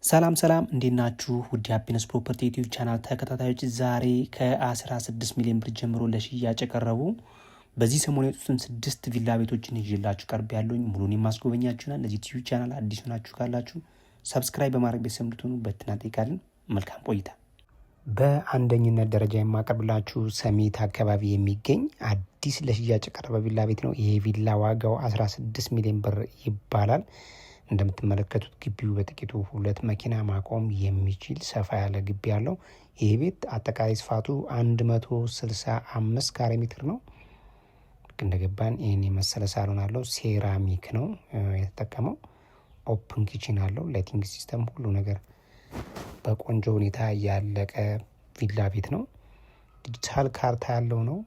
ሰላም እንዴት ናችሁ? ውድ ሃፒነስ ፕሮፐርቲ ዩቲዩብ ቻናል ተከታታዮች ዛሬ ከ16 ሚሊዮን ብር ጀምሮ ለሽያጭ የቀረቡ በዚህ ሰሞን የወጡትን 6 ቪላ ቤቶችን ይዤላችሁ ቀርብ ያለሁኝ ሙሉን የማስጎበኛችሁና ለዚህ ዩቲዩብ ቻናል አዲስ ሆናችሁ ካላችሁ ሰብስክራይብ በማድረግ ቤተሰብ እንድትሆኑ በትህትና እንጠይቃለን። መልካም ቆይታ። በአንደኝነት ደረጃ የማቀርብላችሁ ሰሚት አካባቢ የሚገኝ አዲስ ለሽያጭ የቀረበ ቪላ ቤት ነው። ይሄ ቪላ ዋጋው 16 ሚሊዮን ብር ይባላል። እንደምትመለከቱት ግቢው በጥቂቱ 2 መኪና ማቆም የሚችል ሰፋ ያለ ግቢ ያለው ይህ ቤት አጠቃላይ ስፋቱ 165 ካሬ ሜትር ነው። እንደገባን ይህን የመሰለ ሳሎን አለው። ሴራሚክ ነው የተጠቀመው። ኦፕን ኪችን አለው። ላይቲንግ ሲስተም፣ ሁሉ ነገር በቆንጆ ሁኔታ ያለቀ ቪላ ቤት ነው። ዲጂታል ካርታ ያለው ነው።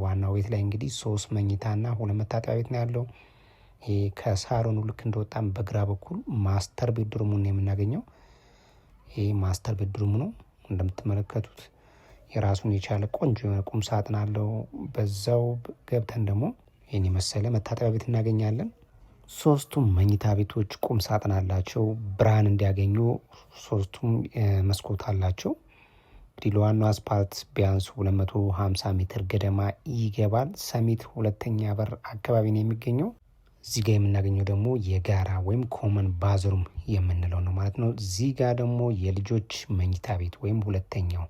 ዋናው ቤት ላይ እንግዲህ 3 መኝታና 2 መታጠቢያ ቤት ነው ያለው። ይሄ ከሳሎኑ ልክ እንደወጣም በግራ በኩል ማስተር ቤድሩሙን የምናገኘው ይሄ ማስተር ቤድሩሙ ነው። እንደምትመለከቱት የራሱን የቻለ ቆንጆ የሆነ ቁም ሳጥን አለው። በዛው ገብተን ደግሞ ይህን የመሰለ መታጠቢያ ቤት እናገኛለን። 3ቱም መኝታ ቤቶች ቁም ሳጥን አላቸው። ብርሃን እንዲያገኙ 3ቱም መስኮት አላቸው። እንግዲህ ለዋናው አስፓልት ቢያንስ 250 ሜትር ገደማ ይገባል። ሰሚት 2ኛ በር አካባቢ ነው የሚገኘው። እዚህ ጋር የምናገኘው ደግሞ የጋራ ወይም ኮመን ባዝሩም የምንለው ነው ማለት ነው። እዚህ ጋር ደግሞ የልጆች መኝታ ቤት ወይም 2ኛው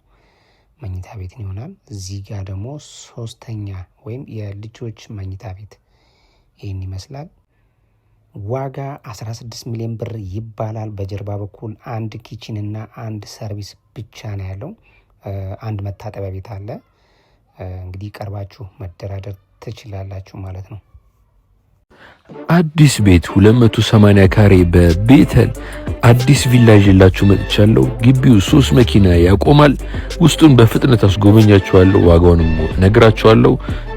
መኝታ ቤት ይሆናል። እዚህ ጋር ደግሞ 3ኛ ወይም የልጆች መኝታ ቤት ይህን ይመስላል። ዋጋ 16 ሚሊዮን ብር ይባላል። በጀርባ በኩል 1 ኪችን እና 1 ሰርቪስ ብቻ ነው ያለው። 1 መታጠቢያ ቤት አለ። እንግዲህ ቀርባችሁ መደራደር ትችላላችሁ ማለት ነው። አዲስ ቤት 280 ካሬ በቤተል አዲስ ቪላ ይዤላችሁ መጥቻለሁ። ግቢው 3 መኪና ያቆማል። ውስጡን በፍጥነት አስጎበኛችኋለሁ። ዋጋውንም ነግራችኋለሁ።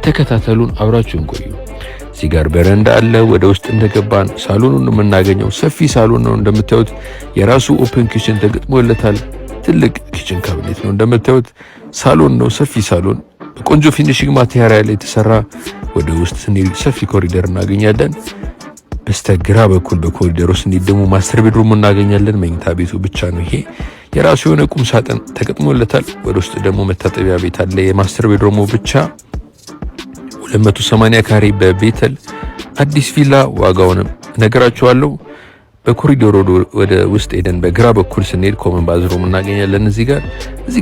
ተከታተሉን፣ አብራችሁን ቆዩ። እዚህ ጋር በረንዳ አለ። ወደ ውስጥ እንደገባን ሳሎኑን የምናገኘው ሰፊ ሳሎን ነው። እንደምታዩት የራሱ ኦፕን ኪችን ተገጥሞለታል። ትልቅ ኪችን ካቢኔት ነው። እንደምታዩት ሳሎን ነው፣ ሰፊ ሳሎን በቆንጆ ፊኒሺንግ ማቴሪያል የተሰራ። ወደ ውስጥ ስንሄድ ሰፊ ኮሪደር እናገኛለን። በስተግራ በኩል በኮሪደሩ ስንሄድ ደግሞ ማስተር ቤድሩም እናገኛለን። መኝታ ቤቱ ብቻ ነው ይሄ። የራሱ የሆነ ቁም ሳጥን ተገጥሞለታል። ወደ ውስጥ ደግሞ መታጠቢያ ቤት አለ። የማስተር ቤድሩሙ ብቻ 280 ካሬ በቤተል አዲስ ቪላ። ዋጋውንም ነገራችኋለሁ። በኮሪዶር ወደ ውስጥ ሄደን በግራ በኩል ስንሄድ ኮመን ባዝሩም እናገኛለን። እዚህ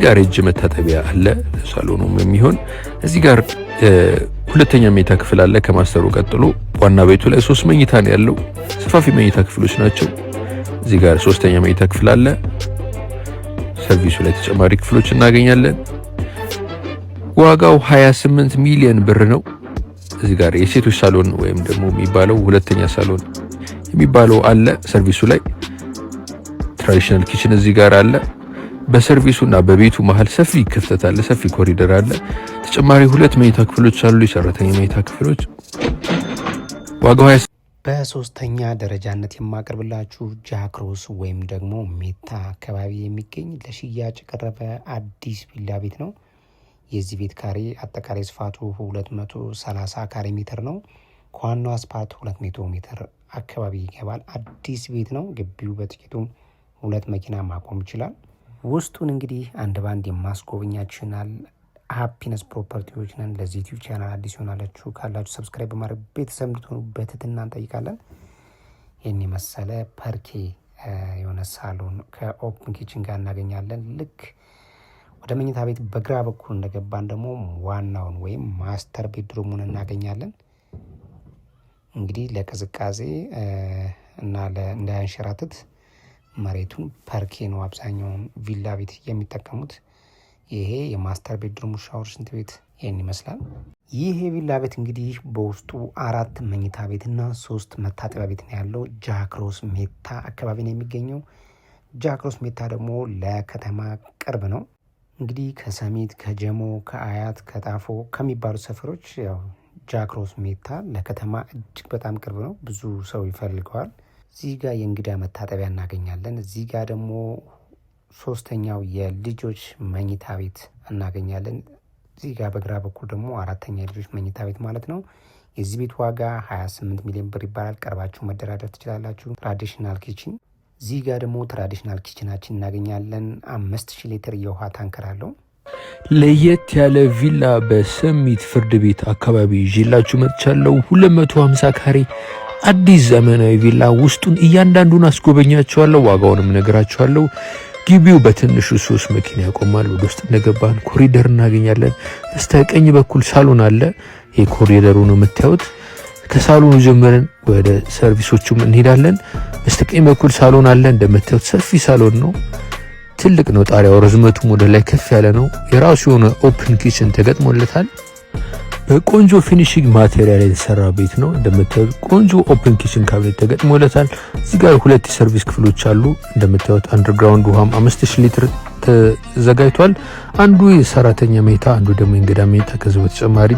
ጋር የእጅ መታጠቢያ አለ ለሳሎኑም የሚሆን። እዚህ ጋር 2ኛ መኝታ ክፍል አለ። ከማስተሩ ቀጥሎ ዋና ቤቱ ላይ 3 መኝታ ነው ያለው። ሰፋፊ መኝታ ክፍሎች ናቸው። እዚህ ጋር 3ኛ መኝታ ክፍል አለ። ሰርቪሱ ላይ ተጨማሪ ክፍሎች እናገኛለን። ዋጋው 28 ሚሊዮን ብር ነው። እዚህ ጋር የሴቶች ሳሎን ወይም ደግሞ የሚባለው 2ኛ ሳሎን የሚባለው አለ። ሰርቪሱ ላይ ትራዲሽናል ኪችን እዚህ ጋር አለ። በሰርቪሱና በቤቱ መሃል ሰፊ ክፍተት አለ። ሰፊ ኮሪደር አለ። ተጨማሪ 2 መኝታ ክፍሎች አሉ፣ የሰራተኛ መኝታ ክፍሎች። ዋጋው በ3ኛ ደረጃነት የማቀርብላችሁ ጃክሮስ ወይም ደግሞ ሜታ አካባቢ የሚገኝ ለሽያጭ የቀረበ አዲስ ቪላ ቤት ነው። የዚህ ቤት ካሬ አጠቃላይ ስፋቱ 230 ካሬ ሜትር ነው። ከዋናው አስፓልት 200 ሜትር አካባቢ ይገባል። አዲስ ቤት ነው። ግቢው በጥቂቱ 2 መኪና ማቆም ይችላል። ውስጡን እንግዲህ አንድ ባንድ የማስጎበኛችሁናል። ሃፒነስ ፕሮፐርቲዎች ነን። ለዚህ ዩቲዩብ ቻናል አዲስ ይሆናላችሁ ካላችሁ ሰብስክራይብ በማድረግ ቤተሰብ እንድትሆኑ በትህትና እንጠይቃለን። ይህን የመሰለ ፐርኬ የሆነ ሳሎን ከኦፕን ኪችን ጋር እናገኛለን። ልክ ወደ መኝታ ቤት በግራ በኩል እንደገባን ደግሞ ዋናውን ወይም ማስተር ቤድሩሙን እናገኛለን። እንግዲህ ለቅዝቃዜ እና እንዳያንሸራትት መሬቱን ፐርኬ ነው አብዛኛውን ቪላ ቤት የሚጠቀሙት። ይሄ የማስተር ቤድሩም ሻወር፣ ሽንት ቤት ይህን ይመስላል። ይህ የቪላ ቤት እንግዲህ በውስጡ 4 መኝታ ቤትና 3 መታጠቢያ ቤት ነው ያለው። ጃክሮስ ሜታ አካባቢ ነው የሚገኘው። ጃክሮስ ሜታ ደግሞ ለከተማ ቅርብ ነው። እንግዲህ ከሰሚት፣ ከጀሞ፣ ከአያት፣ ከጣፎ ከሚባሉ ሰፈሮች ያው ጃክሮስ ሜታ ለከተማ እጅግ በጣም ቅርብ ነው። ብዙ ሰው ይፈልገዋል። እዚህ ጋር የእንግዳ መታጠቢያ እናገኛለን። እዚህ ጋር ደግሞ 3ኛው የልጆች መኝታ ቤት እናገኛለን። እዚህ ጋር በግራ በኩል ደግሞ 4ኛ የልጆች መኝታ ቤት ማለት ነው። የዚህ ቤት ዋጋ 28 ሚሊዮን ብር ይባላል። ቀርባችሁ መደራደር ትችላላችሁ። ትራዲሽናል ኪችን እዚህ ጋር ደግሞ ትራዲሽናል ኪችናችን እናገኛለን። 5000 ሊትር የውሃ ታንከር አለው። ለየት ያለ ቪላ በሰሚት ፍርድ ቤት አካባቢ ይዤላችሁ መጥቻለሁ። 250 ካሬ አዲስ ዘመናዊ ቪላ ውስጡን እያንዳንዱን አስጎበኛችኋለሁ። ዋጋውንም ነገራችኋለሁ። ግቢው በትንሹ 3 መኪና ያቆማል። ወደ ውስጥ እንደገባን ኮሪደር እናገኛለን። በስተቀኝ በኩል ሳሎን አለ። ይሄ ኮሪደሩ ነው የምታዩት። ከሳሎኑ ጀምረን ወደ ሰርቪሶቹም እንሄዳለን። በስተቀኝ በኩል ሳሎን አለ። እንደምታዩት ሰፊ ሳሎን ነው። ትልቅ ነው። ጣሪያው ርዝመቱም ወደ ላይ ከፍ ያለ ነው። የራሱ የሆነ ኦፕን ኪችን ተገጥሞለታል። በቆንጆ ፊኒሺንግ ማቴሪያል የተሰራ ቤት ነው። እንደምታዩት ቆንጆ ኦፕን ኪችን ካቢኔት ተገጥሞለታል። እዚህ ጋር 2 የሰርቪስ ክፍሎች አሉ። እንደምታዩት አንደርግራውንድ ውሃም 5000 ሊትር ተዘጋጅቷል። አንዱ የሰራተኛ መኝታ፣ አንዱ ደግሞ የእንግዳ መኝታ። ከዚህ በተጨማሪ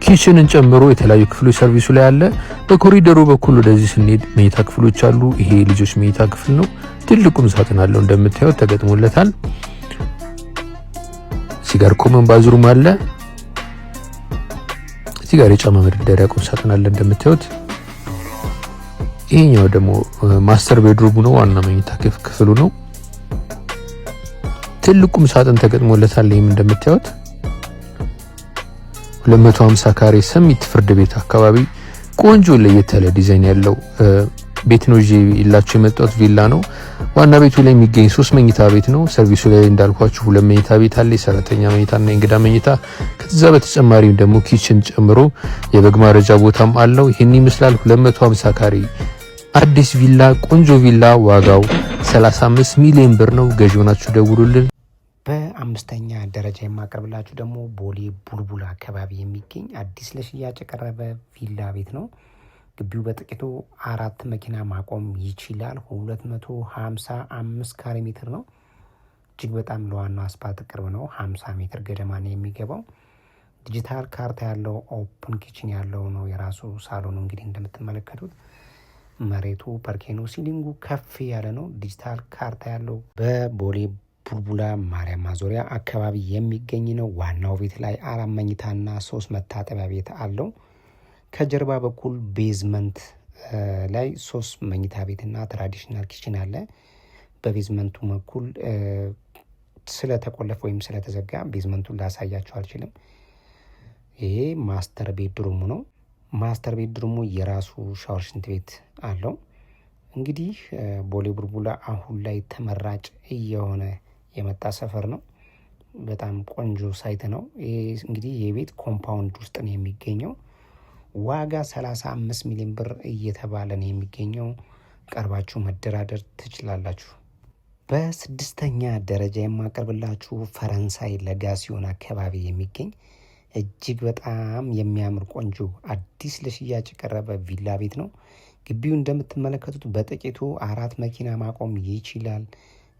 ኪችንን ጨምሮ የተለያዩ ክፍሎች ሰርቪሱ ላይ አለ። በኮሪደሩ በኩል ወደዚህ ስንሄድ መኝታ ክፍሎች አሉ። ይሄ ልጆች መኝታ ክፍል ነው። ትልቁም ሳጥን አለው እንደምታዩት ተገጥሞለታል። እዚህ ጋር ኮመን ባዝሩም አለ። እዚህ ጋር የጫማ መደርደሪያ ቁም ሳጥን አለ እንደምታዩት። ይሄኛው ደግሞ ማስተር ቤድሩሙ ነው። ዋና መኝታ ክፍሉ ነው። ትልቁም ሳጥን ተገጥሞለታል። ይሄም እንደምታዩት 250 ካሬ ሰሚት ፍርድ ቤት አካባቢ ቆንጆ ለየት ያለ ዲዛይን ያለው ቤት ነው ይላችሁ የመጣሁት ቪላ ነው። ዋና ቤቱ ላይ የሚገኝ 3 መኝታ ቤት ነው። ሰርቪሱ ላይ እንዳልኳችሁ 2 መኝታ ቤት አለ፣ የሰራተኛ መኝታና የእንግዳ መኝታ። ከዛ በተጨማሪም ደግሞ ኪችን ጨምሮ የበግ ማረጃ ቦታም አለው። ይሄን ይመስላል 250 ካሬ አዲስ ቪላ፣ ቆንጆ ቪላ። ዋጋው 35 ሚሊዮን ብር ነው። ገዢ ሆናችሁ ደውሉልን። በ5ኛ ደረጃ የማቀርብላችሁ ደግሞ ቦሌ ቡልቡላ አካባቢ የሚገኝ አዲስ ለሽያጭ የቀረበ ቪላ ቤት ነው። ግቢው በጥቂቱ 4 መኪና ማቆም ይችላል። 255 ካሬ ሜትር ነው። እጅግ በጣም ለዋናው አስፓልት ቅርብ ነው። 50 ሜትር ገደማ ነው የሚገባው። ዲጂታል ካርታ ያለው ኦፕን ኪችን ያለው ነው። የራሱ ሳሎኑ እንግዲህ እንደምትመለከቱት መሬቱ ፐርኬኖ፣ ሲሊንጉ ከፍ ያለ ነው። ዲጂታል ካርታ ያለው በቦሌ ቡልቡላ ማርያም ማዞሪያ አካባቢ የሚገኝ ነው። ዋናው ቤት ላይ 4 መኝታና 3 መታጠቢያ ቤት አለው። ከጀርባ በኩል ቤዝመንት ላይ 3 መኝታ ቤትና ትራዲሽናል ኪችን አለ። በቤዝመንቱ በኩል ስለተቆለፈ ወይም ስለተዘጋ ቤዝመንቱን ላሳያችሁ አልችልም። ይሄ ማስተር ቤድሩሙ ነው። ማስተር ቤድሩሙ የራሱ ሻወር፣ ሽንት ቤት አለው። እንግዲህ ቦሌ ቡልቡላ አሁን ላይ ተመራጭ እየሆነ የመጣ ሰፈር ነው። በጣም ቆንጆ ሳይት ነው። ይሄ እንግዲህ የቤት ኮምፓውንድ ውስጥ ነው የሚገኘው። ዋጋ 35 ሚሊዮን ብር እየተባለ ነው የሚገኘው። ቀርባችሁ መደራደር ትችላላችሁ። በ6ኛ ደረጃ የማቀርብላችሁ ፈረንሳይ ለጋሲዮን አካባቢ የሚገኝ እጅግ በጣም የሚያምር ቆንጆ አዲስ ለሽያጭ የቀረበ ቪላ ቤት ነው። ግቢው እንደምትመለከቱት በጥቂቱ 4 መኪና ማቆም ይችላል።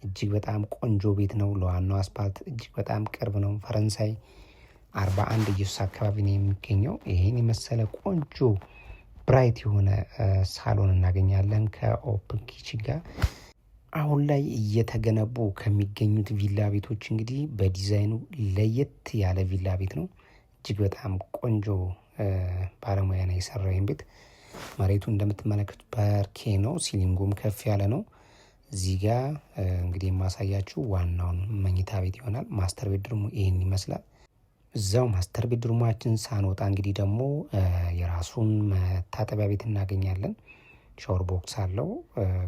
እጅግ በጣም ቆንጆ ቤት ነው። ለዋናው አስፓልት እጅግ በጣም ቅርብ ነው። ፈረንሳይ 41 ኢየሱስ አካባቢ ነው የሚገኘው። ይሄን የመሰለ ቆንጆ ብራይት የሆነ ሳሎን እናገኛለን ከኦፕን ኪችን ጋር። አሁን ላይ እየተገነቡ ከሚገኙት ቪላ ቤቶች እንግዲህ በዲዛይኑ ለየት ያለ ቪላ ቤት ነው። እጅግ በጣም ቆንጆ ባለሙያ ነው የሰራው ይህን ቤት። መሬቱ እንደምትመለከቱት ፐርኬ ነው። ሲሊንጉም ከፍ ያለ ነው። እዚህ ጋር እንግዲህ የማሳያችሁ ዋናውን መኝታ ቤት ይሆናል። ማስተር ቤድሩሙ ይህን ይመስላል። እዛው ማስተር ቤድሩማችን ሳንወጣ እንግዲህ ደግሞ የራሱን መታጠቢያ ቤት እናገኛለን። ሻወር ቦክስ አለው፣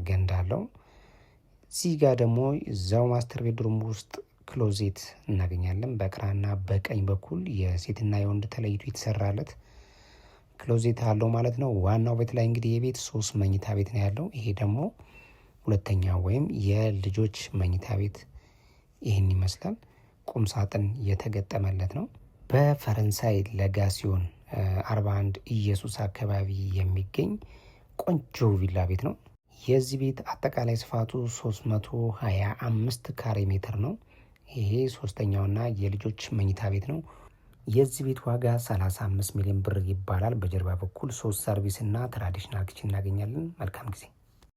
ገንዳ አለው። እዚህ ጋር ደግሞ እዛው ማስተር ቤድሩም ውስጥ ክሎዜት እናገኛለን። በግራና በቀኝ በኩል የሴትና የወንድ ተለይቶ የተሰራለት ክሎዜት አለው ማለት ነው። ዋናው ቤት ላይ እንግዲህ የቤት 3 መኝታ ቤት ነው ያለው። ይሄ ደግሞ ሁለተኛው ወይም የልጆች መኝታ ቤት ይህን ይመስላል። ቁም ሳጥን የተገጠመለት ነው። በፈረንሳይ ለጋሲዮን 41 ኢየሱስ አካባቢ የሚገኝ ቆንጆ ቪላ ቤት ነው። የዚህ ቤት አጠቃላይ ስፋቱ 325 ካሬ ሜትር ነው። ይሄ 3ኛውና የልጆች መኝታ ቤት ነው። የዚህ ቤት ዋጋ 35 ሚሊዮን ብር ይባላል። በጀርባ በኩል 3 ሰርቪስ እና ትራዲሽናል ኪችን እናገኛለን። መልካም ጊዜ